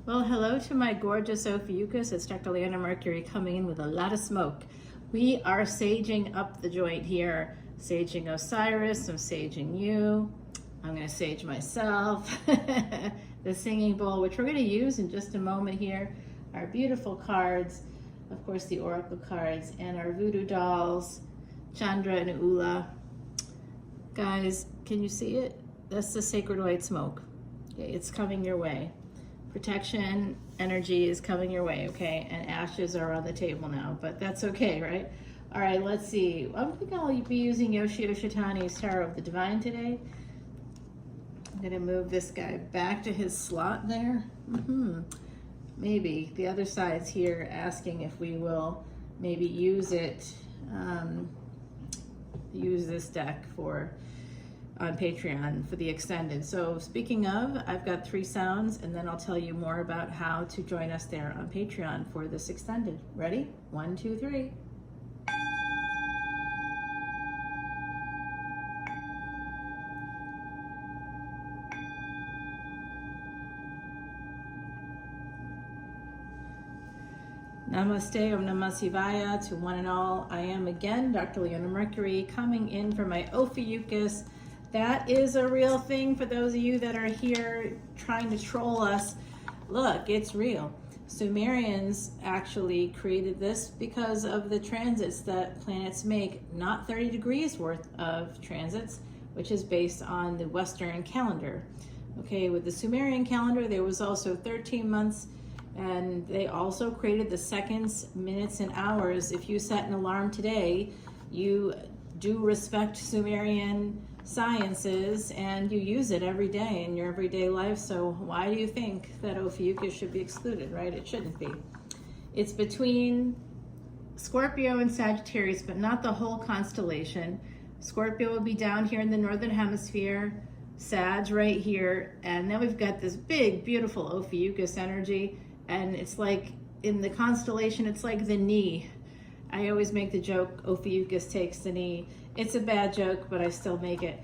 Well, hello to my gorgeous Ophiuchus. It's Dr. Leona Mercury coming in with a lot of smoke. We are saging up the joint here. Saging Osiris, I'm saging you. I'm going to sage myself. The singing bowl, which we're going to use in just a moment here. Our beautiful cards, of course the oracle cards, and our voodoo dolls, Chandra and Ula. Guys, can you see it? That's the sacred white smoke. Okay, it's coming your way. Protection energy is coming your way, okay? And ashes are on the table now, but that's okay, right? All right, let's see. I think I'll be using Yoshi Oshitani's Tarot of the Divine today. I'm gonna move this guy back to his slot there. Maybe. The other side's here asking if we will maybe use it, use this deck on Patreon for the extended. So speaking of, I've got 3 sounds, and then I'll tell you more about how to join us there on Patreon for this extended. Ready? 1, 2, 3. Namaste, Om Namah Shivaya to one and all. I am again Dr. Leona Mercury coming in for my Ophiuchus. That is a real thing for those of you that are here trying to troll us. Look, it's real. Sumerians actually created this because of the transits that planets make, not 30 degrees worth of transits, which is based on the Western calendar. Okay, with the Sumerian calendar, there was also 13 months, and they also created the seconds, minutes, and hours. If you set an alarm today, you do respect Sumerian sciences and you use it every day in your everyday life. So why do you think that Ophiuchus should be excluded, right? It shouldn't be. It's between Scorpio and Sagittarius, but not the whole constellation. Scorpio will be down here in the northern hemisphere, Sag right here, and then we've got this big, beautiful Ophiuchus energy, and it's like in the constellation, it's like the knee. I always make the joke, Ophiuchus takes the knee. It's a bad joke, but I still make it.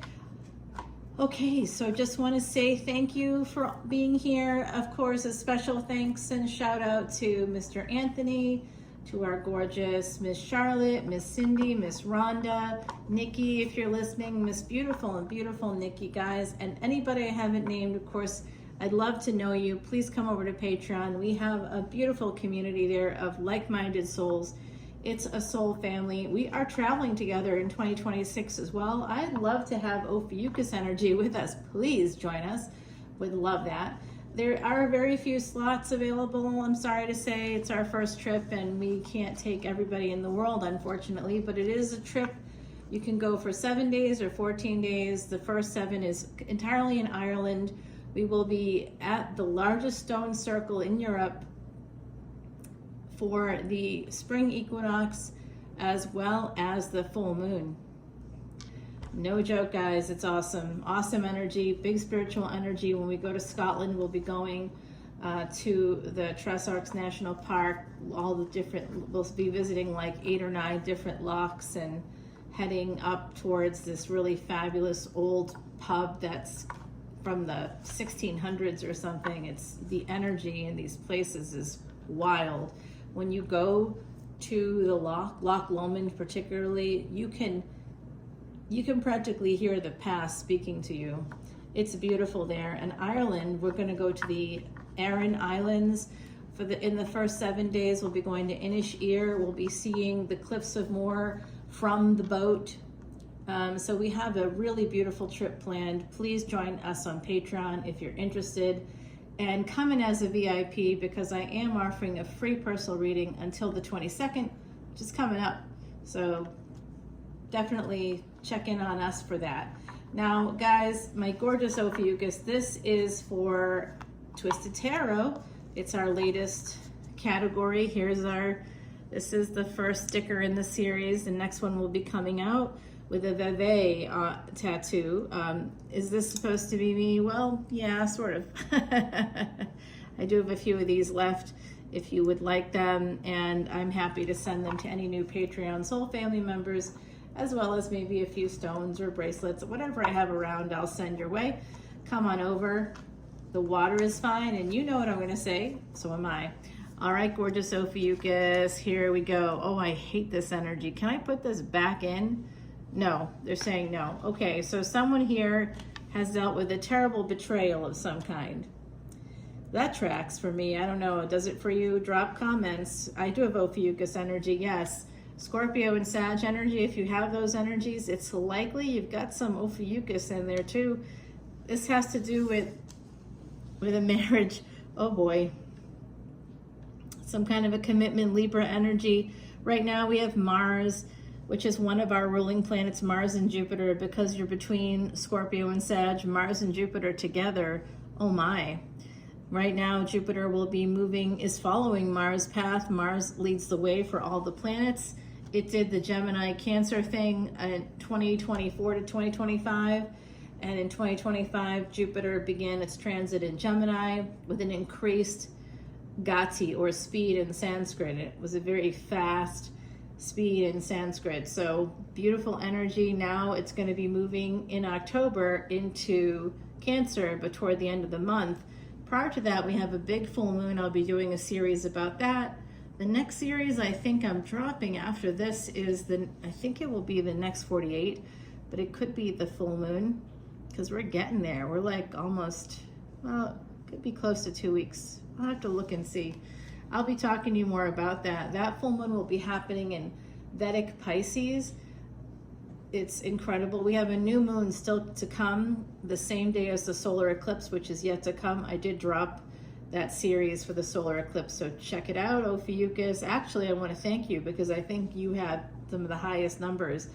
Okay, so just want to say thank you for being here. Of course, a special thanks and shout out to Mr. Anthony, to our gorgeous Miss Charlotte, Miss Cindy, Miss Rhonda, Nikki, if you're listening, Miss Beautiful and beautiful Nikki, guys, and anybody I haven't named, of course, I'd love to know you. Please come over to Patreon. We have a beautiful community there of like-minded souls. It's a soul family. We are traveling together in 2026 as well. I'd love to have Ophiuchus energy with us. Please join us. Would love that. There are very few slots available. I'm sorry to say it's our first trip and we can't take everybody in the world, unfortunately, but it is a trip. You can go for 7 days or 14 days. The first 7 is entirely in Ireland. We will be at the largest stone circle in Europe for the spring equinox as well as the full moon. No joke, guys, it's awesome. Awesome energy, big spiritual energy. When we go to Scotland, we'll be going to the Tresarks National Park. We'll be visiting like 8 or 9 different lochs and heading up towards this really fabulous old pub that's from the 1600s or something. It's the energy in these places is wild. When you go to the Loch Lomond particularly, you can practically hear the past speaking to you. It's beautiful there. And Ireland, we're going to go to the Aran Islands. In the first 7 days, we'll be going to Inisheer. We'll be seeing the Cliffs of Moher from the boat. So we have a really beautiful trip planned. Please join us on Patreon if you're interested. And come in as a VIP because I am offering a free personal reading until the 22nd, which is coming up. So definitely check in on us for that. Now, guys, my gorgeous Ophiuchus, this is for Twisted Tarot. It's our latest category. This is the first sticker in the series. The next one will be coming out with a Veve tattoo. Is this supposed to be me? Well, yeah, sort of. I do have a few of these left if you would like them, and I'm happy to send them to any new Patreon soul family members, as well as maybe a few stones or bracelets, whatever I have around, I'll send your way. Come on over. The water is fine, and you know what I'm going to say, so am I. All right, gorgeous Ophiuchus, here we go. Oh, I hate this energy. Can I put this back in? No, they're saying no. Okay, so someone here has dealt with a terrible betrayal of some kind. That tracks for me. I don't know. Does it for you? Drop comments. I do have Ophiuchus energy, yes. Scorpio and Sag energy, if you have those energies, it's likely you've got some Ophiuchus in there too. This has to do with a marriage. Oh boy. Some kind of a commitment, Libra energy. Right now we have Mars, which is one of our ruling planets, Mars and Jupiter, because you're between Scorpio and Sag, Mars and Jupiter together. Oh my. Right now, Jupiter will be is following Mars' path. Mars leads the way for all the planets. It did the Gemini Cancer thing in 2024 to 2025. And in 2025, Jupiter began its transit in Gemini with an increased gati, or speed in Sanskrit. It was a very fast speed in Sanskrit. So beautiful energy. Now it's going to be moving in October into Cancer, but toward the end of the month. Prior to that, we have a big full moon. I'll be doing a series about that. The next series I think I'm dropping after this is I think it will be the next 48, but it could be the full moon because we're getting there. We're like almost, well, could be close to 2 weeks. I'll have to look and see. I'll be talking to you more about that. That full moon will be happening in Vedic Pisces. It's incredible. We have a new moon still to come the same day as the solar eclipse, which is yet to come. I did drop that series for the solar eclipse, so check it out, Ophiuchus. Actually, I want to thank you because I think you had some of the highest numbers.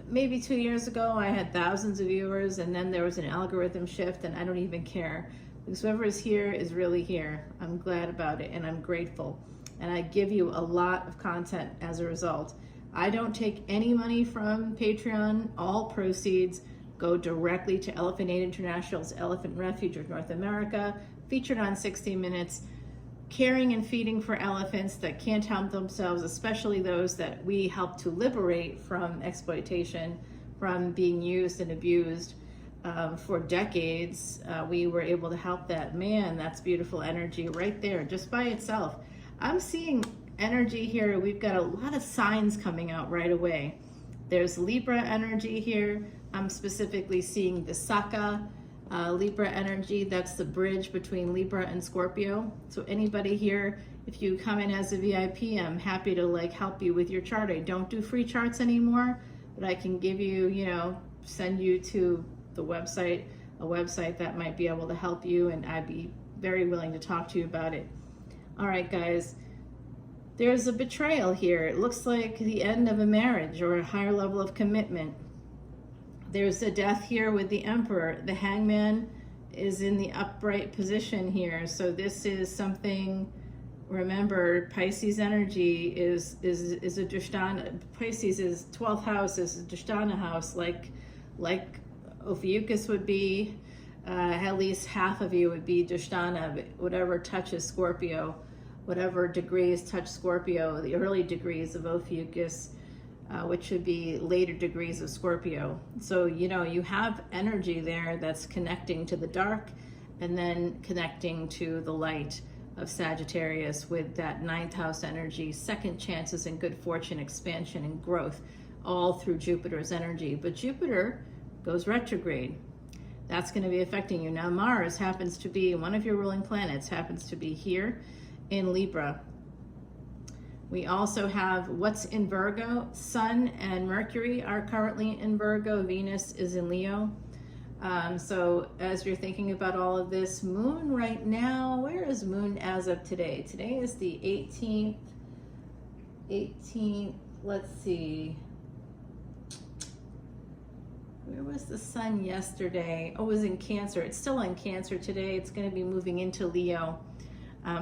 Maybe 2 years ago, I had thousands of viewers, and then there was an algorithm shift, and I don't even care. Because whoever is here is really here. I'm glad about it, and I'm grateful. And I give you a lot of content as a result. I don't take any money from Patreon. All proceeds go directly to Elephant Aid International's Elephant Refuge of North America, featured on 60 Minutes, caring and feeding for elephants that can't help themselves, especially those that we help to liberate from exploitation, from being used and abused. For decades, we were able to help that. Man, that's beautiful energy right there, just by itself. I'm seeing energy here. We've got a lot of signs coming out right away. There's Libra energy here. I'm specifically seeing the Saka Libra energy. That's the bridge between Libra and Scorpio. So anybody here, if you come in as a VIP, I'm happy to help you with your chart. I don't do free charts anymore, but I can give you, send you to the website, a website that might be able to help you, and I'd be very willing to talk to you about it. All right, guys, there's a betrayal here. It looks like the end of a marriage or a higher level of commitment. There's a death here with the Emperor. The Hangman is in the upright position here. So this is something, remember, Pisces energy is a Drishtana. Pisces is 12th house, is a Drishtana house, like Ophiuchus would be. At least half of you would be Drishtana, but whatever touches Scorpio, whatever degrees touch Scorpio, the early degrees of Ophiuchus, which would be later degrees of Scorpio. So, you have energy there that's connecting to the dark and then connecting to the light of Sagittarius with that 9th house energy, second chances and good fortune, expansion and growth, all through Jupiter's energy. But Jupiter goes retrograde. That's going to be affecting you. Now, Mars happens to be, one of your ruling planets happens to be here in Libra. We also have what's in Virgo. Sun and Mercury are currently in Virgo. Venus is in Leo. So as you're thinking about all of this, Moon right now, where is Moon as of today? Today is the 18th, let's see. Where was the Sun yesterday? Oh, it was in Cancer. It's still in Cancer today. It's going to be moving into Leo.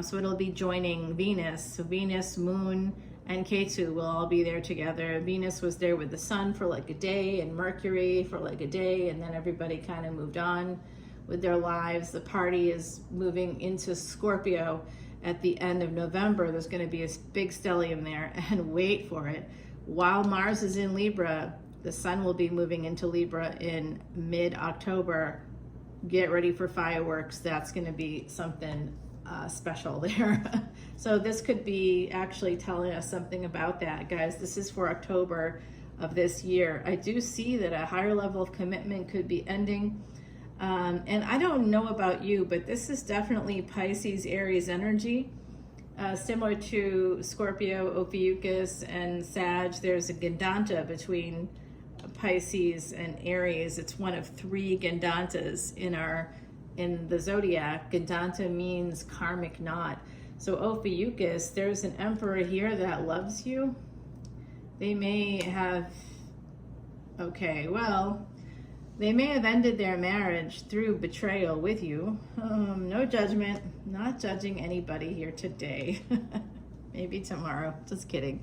So it'll be joining Venus. So Venus, Moon, and Ketu will all be there together. Venus was there with the Sun for a day, and Mercury for a day, and then everybody kind of moved on with their lives. The party is moving into Scorpio at the end of November. There's going to be a big stellium there, and wait for it. While Mars is in Libra, the Sun will be moving into Libra in mid-October. get ready for fireworks. That's going to be something special there. So this could be actually telling us something about that, guys. This is for October of this year. I do see that a higher level of commitment could be ending. And I don't know about you, but this is definitely Pisces, Aries energy. Similar to Scorpio, Ophiuchus, and Sag, there's a Gandanta between Pisces and Aries. It's one of 3 Gandantas in the zodiac. Gandanta means karmic knot. So Ophiuchus, there's an emperor here that loves you. They may have, they may have ended their marriage through betrayal with you. No judgment, not judging anybody here today. Maybe tomorrow, just kidding.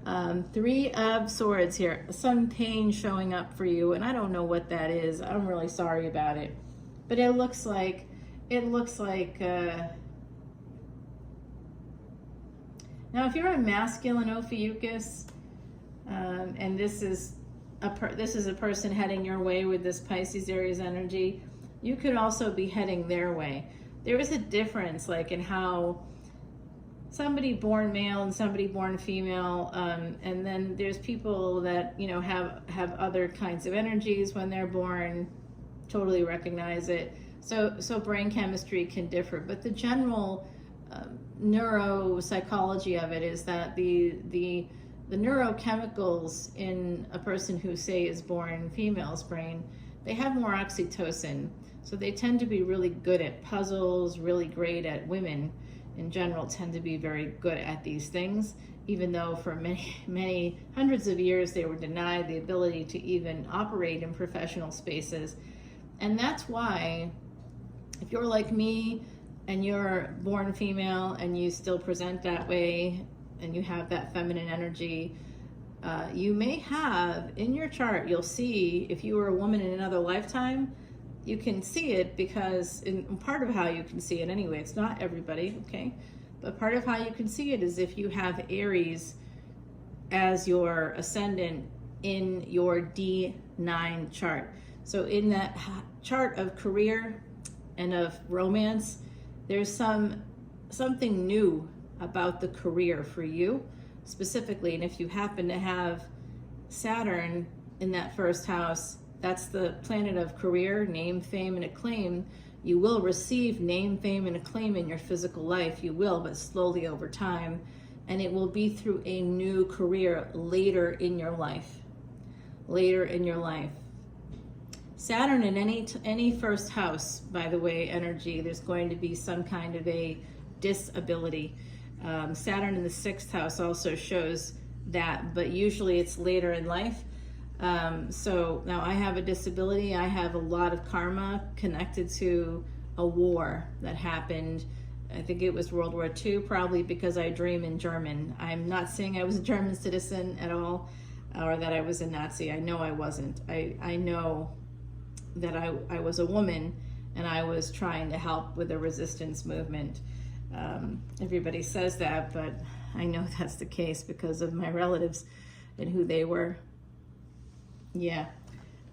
3 of Swords here, some pain showing up for you, and I don't know what that is. I'm really sorry about it. But it looks like, now if you're a masculine Ophiuchus, and this is a person heading your way with this Pisces, Aries energy, you could also be heading their way. There is a difference, like in how somebody born male and somebody born female, and then there's people that have other kinds of energies when they're born. Totally recognize it. So brain chemistry can differ, but the general neuropsychology of it is that the neurochemicals in a person who, say, is born female's brain, they have more oxytocin. So they tend to be really good at puzzles, really great at women in general, tend to be very good at these things, even though for many hundreds of years they were denied the ability to even operate in professional spaces. And that's why, if you're like me and you're born female and you still present that way and you have that feminine energy, you may have in your chart, you'll see if you were a woman in another lifetime, you can see it because part of how you can see it anyway, it's not everybody, okay? But part of how you can see it is if you have Aries as your ascendant in your D9 chart. So in that chart of career and of romance, there's something new about the career for you specifically. And if you happen to have Saturn in that first house, that's the planet of career, name, fame, and acclaim. You will receive name, fame, and acclaim in your physical life. You will, but slowly over time. And it will be through a new career later in your life. Later in your life. Saturn in any first house, by the way, energy, there's going to be some kind of a disability. Saturn in the 6th house also shows that, but usually it's later in life. So now I have a disability. I have a lot of karma connected to a war that happened. I think it was World War II, probably because I dream in German. I'm not saying I was a German citizen at all, or that I was a Nazi. I know I wasn't. I know that I was a woman and I was trying to help with the resistance movement. Everybody says that, but I know that's the case because of my relatives and who they were. Yeah,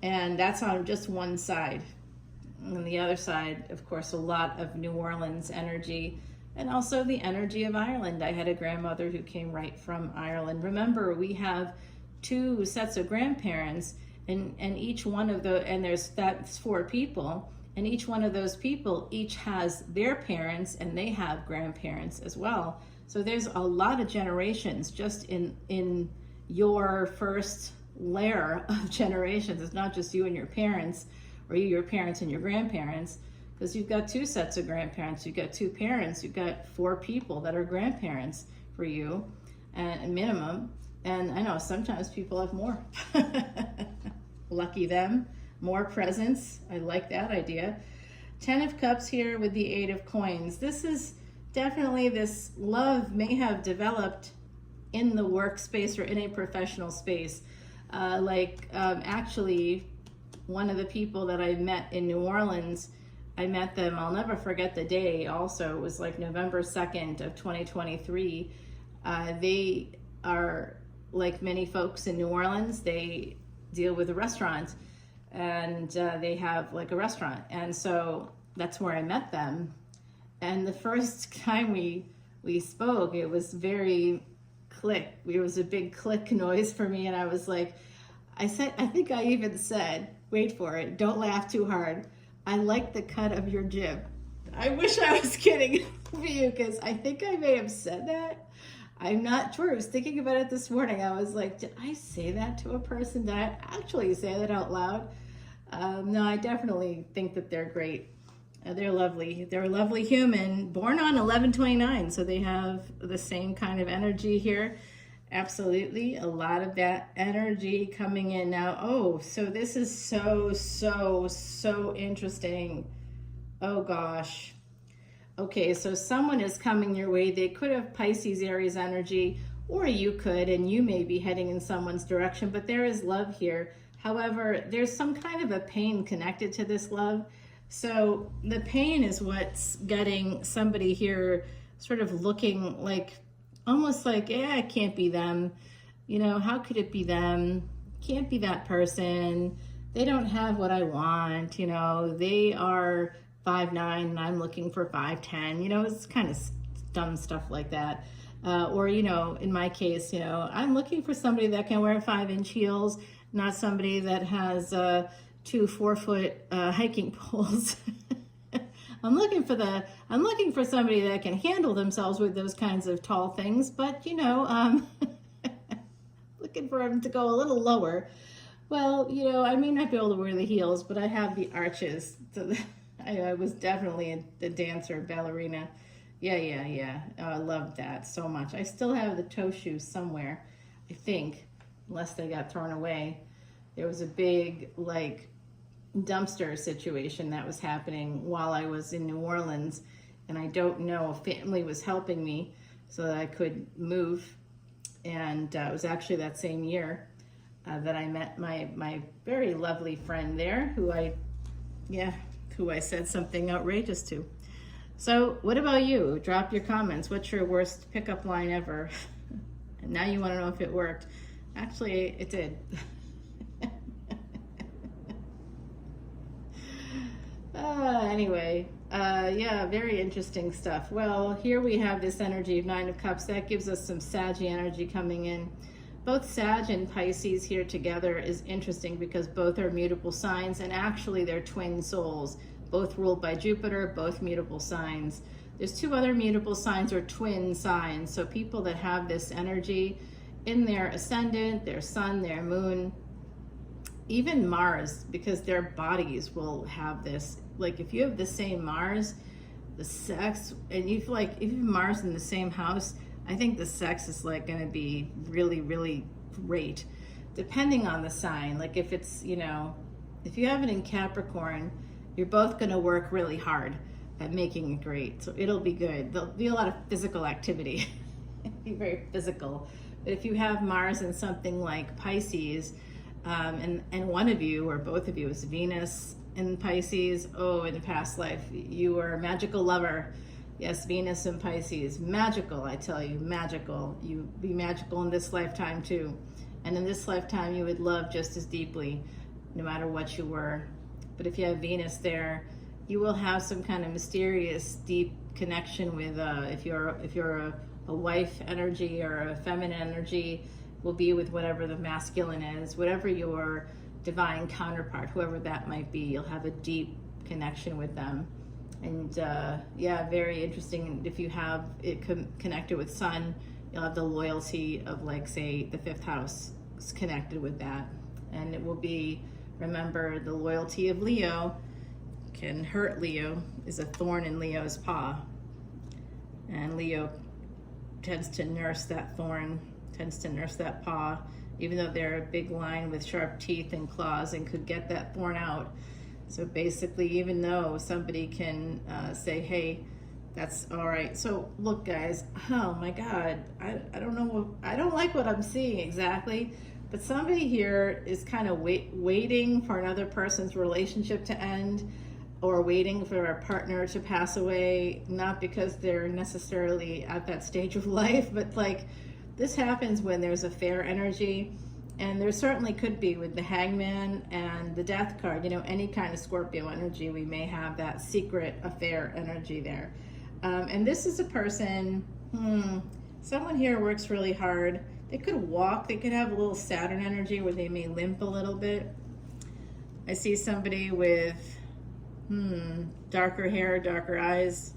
and that's on just one side. On the other side, of course, a lot of New Orleans energy and also the energy of Ireland. I had a grandmother who came right from Ireland. Remember, we have 2 sets of grandparents, and each one of that's 4 people, and each one of those people each has their parents and they have grandparents as well. So there's a lot of generations just in your first layer of generations. It's not just you and your parents, or your parents and your grandparents, because you've got 2 sets of grandparents, you've got 2 parents, you've got 4 people that are grandparents for you, and a minimum. And I know sometimes people have more. Lucky them. More presents. I like that idea. 10 of Cups here with the 8 of Coins. This is definitely, this love may have developed in the workspace or in a professional space. Actually, one of the people that I met in New Orleans, I met them, I'll never forget the day also, it was like November 2nd of 2023. They are, like many folks in New Orleans, they deal with a restaurant, and they have like a restaurant. And so that's where I met them. And the first time we spoke, it was very click. It was a big click noise for me. And I was like, I think I even said, wait for it, don't laugh too hard. I like the cut of your jib. I wish I was kidding you, because I think I may have said that. I'm not sure. I was thinking about it this morning. I was like, did I say that to a person? Did I actually say that out loud? No, I definitely think that they're great. They're lovely. They're a lovely human, born on 11/29, so they have the same kind of energy here. Absolutely, a lot of that energy coming in now. Oh, so this is so interesting. Oh gosh. Okay, so someone is coming your way. They could have Pisces, Aries energy, or you could, and you may be heading in someone's direction, but there is love here. However, there's some kind of a pain connected to this love. So the pain is what's getting somebody here sort of looking like, almost like, yeah, it can't be them. You know, how could it be them? Can't be that person. They don't have what I want. You know, they are 5'9" and I'm looking for 5'10". You know, it's kind of dumb stuff like that. Or, you know, in my case, you know, I'm looking for somebody that can wear 5-inch heels, not somebody that has 2 4-foot hiking poles. I'm looking for somebody that can handle themselves with those kinds of tall things, but you know, looking for them to go a little lower. Well, you know, I may not be able to wear the heels, but I have the arches. So I was definitely a dancer, ballerina. Yeah. Oh, I loved that so much. I still have the toe shoes somewhere, I think, unless they got thrown away. There was a big, like, dumpster situation that was happening while I was in New Orleans, and I don't know, a family was helping me so that I could move. And it was actually that same year that I met my very lovely friend there, who I said something outrageous to. So what about you? Drop your comments. What's your worst pickup line ever? And now you want to know if it worked. Actually, it did. Anyway, yeah, very interesting stuff. Well, here we have this energy of 9 of Cups. That gives us some Sag energy coming in. Both Sag and Pisces here together is interesting because both are mutable signs, and actually they're twin souls, both ruled by Jupiter, both mutable signs. There's 2 other mutable signs or twin signs. So people that have this energy in their ascendant, their sun, their moon, even Mars, because their bodies will have this. Like if you have the same Mars, the sex, and if you have Mars in the same house, I think the sex is like going to be really, really great, depending on the sign. Like if it's, you know, if you have it in Capricorn, you're both going to work really hard at making it great. So it'll be good. There'll be a lot of physical activity. Be very physical. But if you have Mars in something like Pisces, and one of you or both of you is Venus in Pisces, oh, in a past life, you were a magical lover. Yes, Venus in Pisces, magical, I tell you, magical. You be magical in this lifetime too. And in this lifetime, you would love just as deeply, no matter what you were. But if you have Venus there, you will have some kind of mysterious, deep connection with, if you're a wife energy or a feminine energy, will be with whatever the masculine is, whatever your divine counterpart, whoever that might be, you'll have a deep connection with them. And yeah, very interesting. If you have it connected with Sun, you'll have the loyalty of, like, say, the 5th house is connected with that. And it will be, remember, the loyalty of Leo can hurt Leo, is a thorn in Leo's paw. And Leo tends to nurse that thorn, tends to nurse that paw, even though they're a big line with sharp teeth and claws and could get that thorn out. So basically, even though somebody can say, hey, that's all right. So look, guys, oh my God, I don't know, I don't like what I'm seeing exactly, but somebody here is kind of waiting for another person's relationship to end, or waiting for a partner to pass away, not because they're necessarily at that stage of life, but like, this happens when there's affair energy, And there certainly could be with the Hangman and the Death card, you know, any kind of Scorpio energy, we may have that secret affair energy there. And this is a person, someone here works really hard. They could walk, they could have a little Saturn energy where they may limp a little bit. I see somebody with darker hair, darker eyes,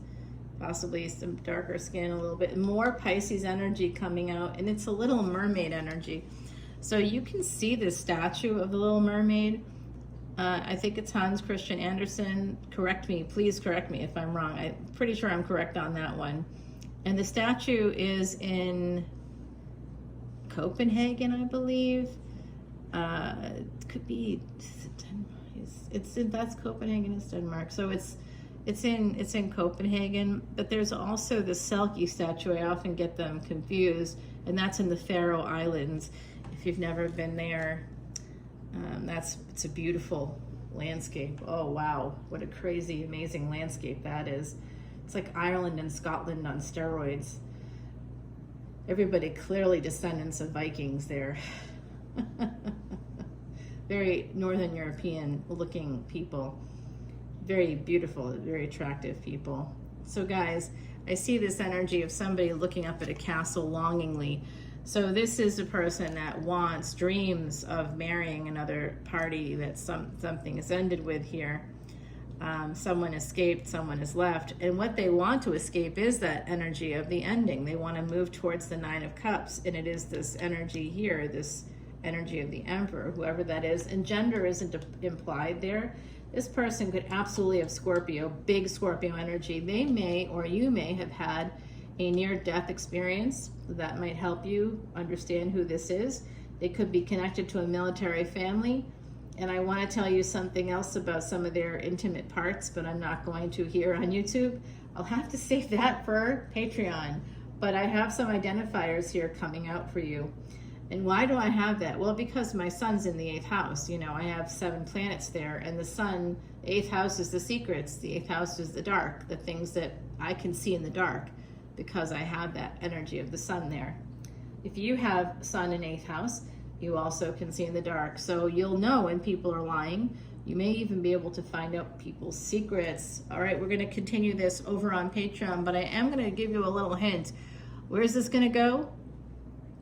possibly some darker skin, a little bit more Pisces energy coming out, and it's a little mermaid energy. So you can see this statue of the Little Mermaid. I think it's Hans Christian Andersen. Correct me, please correct me if I'm wrong. I'm pretty sure I'm correct on that one. And the statue is in Copenhagen, I believe. It could be, that's Copenhagen, it's Denmark. So it's in Copenhagen, but there's also the Selkie statue. I often get them confused, and that's in the Faroe Islands. If you've never been there, it's a beautiful landscape. Oh wow, what a crazy, amazing landscape that is. It's like Ireland and Scotland on steroids. Everybody clearly descendants of Vikings there. Very Northern European looking people. Very beautiful, very attractive people. So guys, I see this energy of somebody looking up at a castle longingly. So this is a person that wants, dreams of marrying another party that something is ended with here. Someone escaped, someone has left. And what they want to escape is that energy of the ending. They want to move towards the Nine of Cups. And it is this energy here, this energy of the Emperor, whoever that is. And gender isn't implied there. This person could absolutely have Scorpio, big Scorpio energy. They may, or you may have had a near-death experience that might help you understand who this is. They could be connected to a military family. And I want to tell you something else about some of their intimate parts, but I'm not going to here on YouTube. I'll have to save that for Patreon. But I have some identifiers here coming out for you. And why do I have that? Well, because my sun's in the 8th house. You know, I have 7 planets there, and the sun, the 8th house is the secrets. The 8th house is the dark, the things that I can see in the dark, because I have that energy of the sun there. If you have sun in 8th house, you also can see in the dark. So you'll know when people are lying. You may even be able to find out people's secrets. All right, we're going to continue this over on Patreon, but I am going to give you a little hint. Where's this going to go?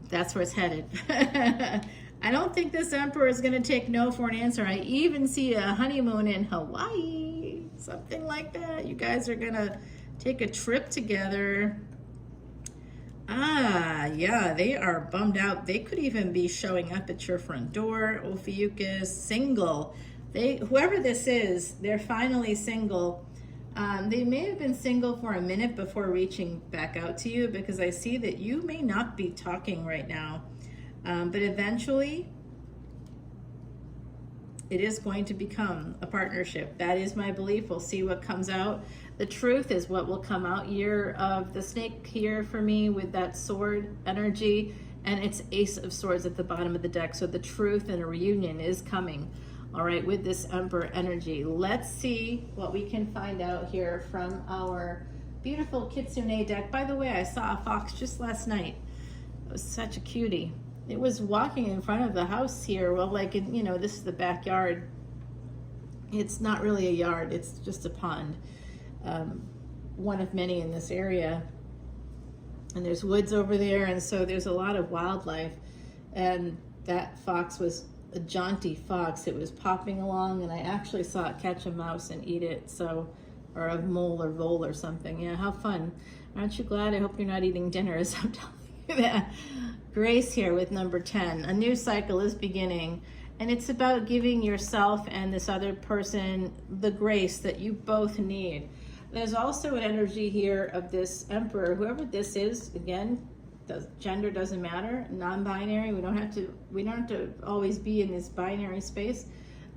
That's where it's headed. I don't think this Emperor is going to take no for an answer. I even see a honeymoon in Hawaii, something like that. You guys are going to take a trip together. Yeah, they are bummed out. They could even be showing up at your front door. Ophiuchus, single. Whoever this is, they're finally single. They may have been single for a minute before reaching back out to you, because I see that you may not be talking right now. But eventually, it is going to become a partnership. That is my belief. We'll see what comes out. The truth is what will come out. Year of the snake here for me with that sword energy, and it's Ace of Swords at the bottom of the deck. So the truth and a reunion is coming. All right, with this Emperor energy. Let's see what we can find out here from our beautiful Kitsune deck. By the way, I saw a fox just last night. It was such a cutie. It was walking in front of the house here. Well, like, you know, this is the backyard. It's not really a yard. It's just a pond. One of many in this area. And there's woods over there, and so there's a lot of wildlife. And that fox was a jaunty fox. It was popping along, and I actually saw it catch a mouse and eat it. So, or a mole or vole or something. Yeah, how fun. Aren't you glad? I hope you're not eating dinner as I'm telling you that. Grace here with number 10. A new cycle is beginning, and it's about giving yourself and this other person the grace that you both need. There's also an energy here of this Emperor, whoever this is. Again, gender doesn't matter. Non-binary. We don't have to always be in this binary space.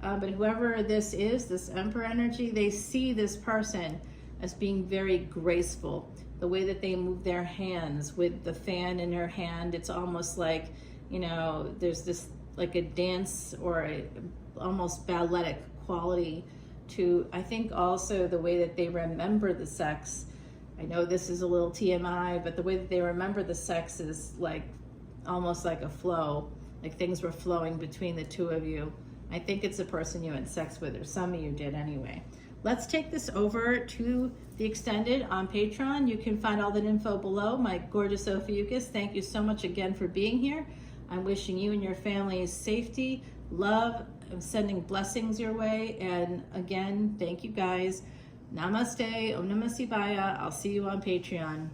But whoever this is, this Emperor energy, they see this person as being very graceful. The way that they move their hands with the fan in her hand, it's almost like, you know, there's this like a dance or almost balletic quality to, I think also the way that they remember the sex. I know this is a little TMI, but the way that they remember the sex is like almost like a flow. like things were flowing between the two of you. I think it's the person you had sex with, or some of you did anyway. Let's take this over to the extended on Patreon. You can find all that info below. My gorgeous Ophiuchus, thank you so much again for being here. I'm wishing you and your families safety, love. I'm sending blessings your way. And again, thank you guys. Namaste. Om Namah Shivaya. I'll see you on Patreon.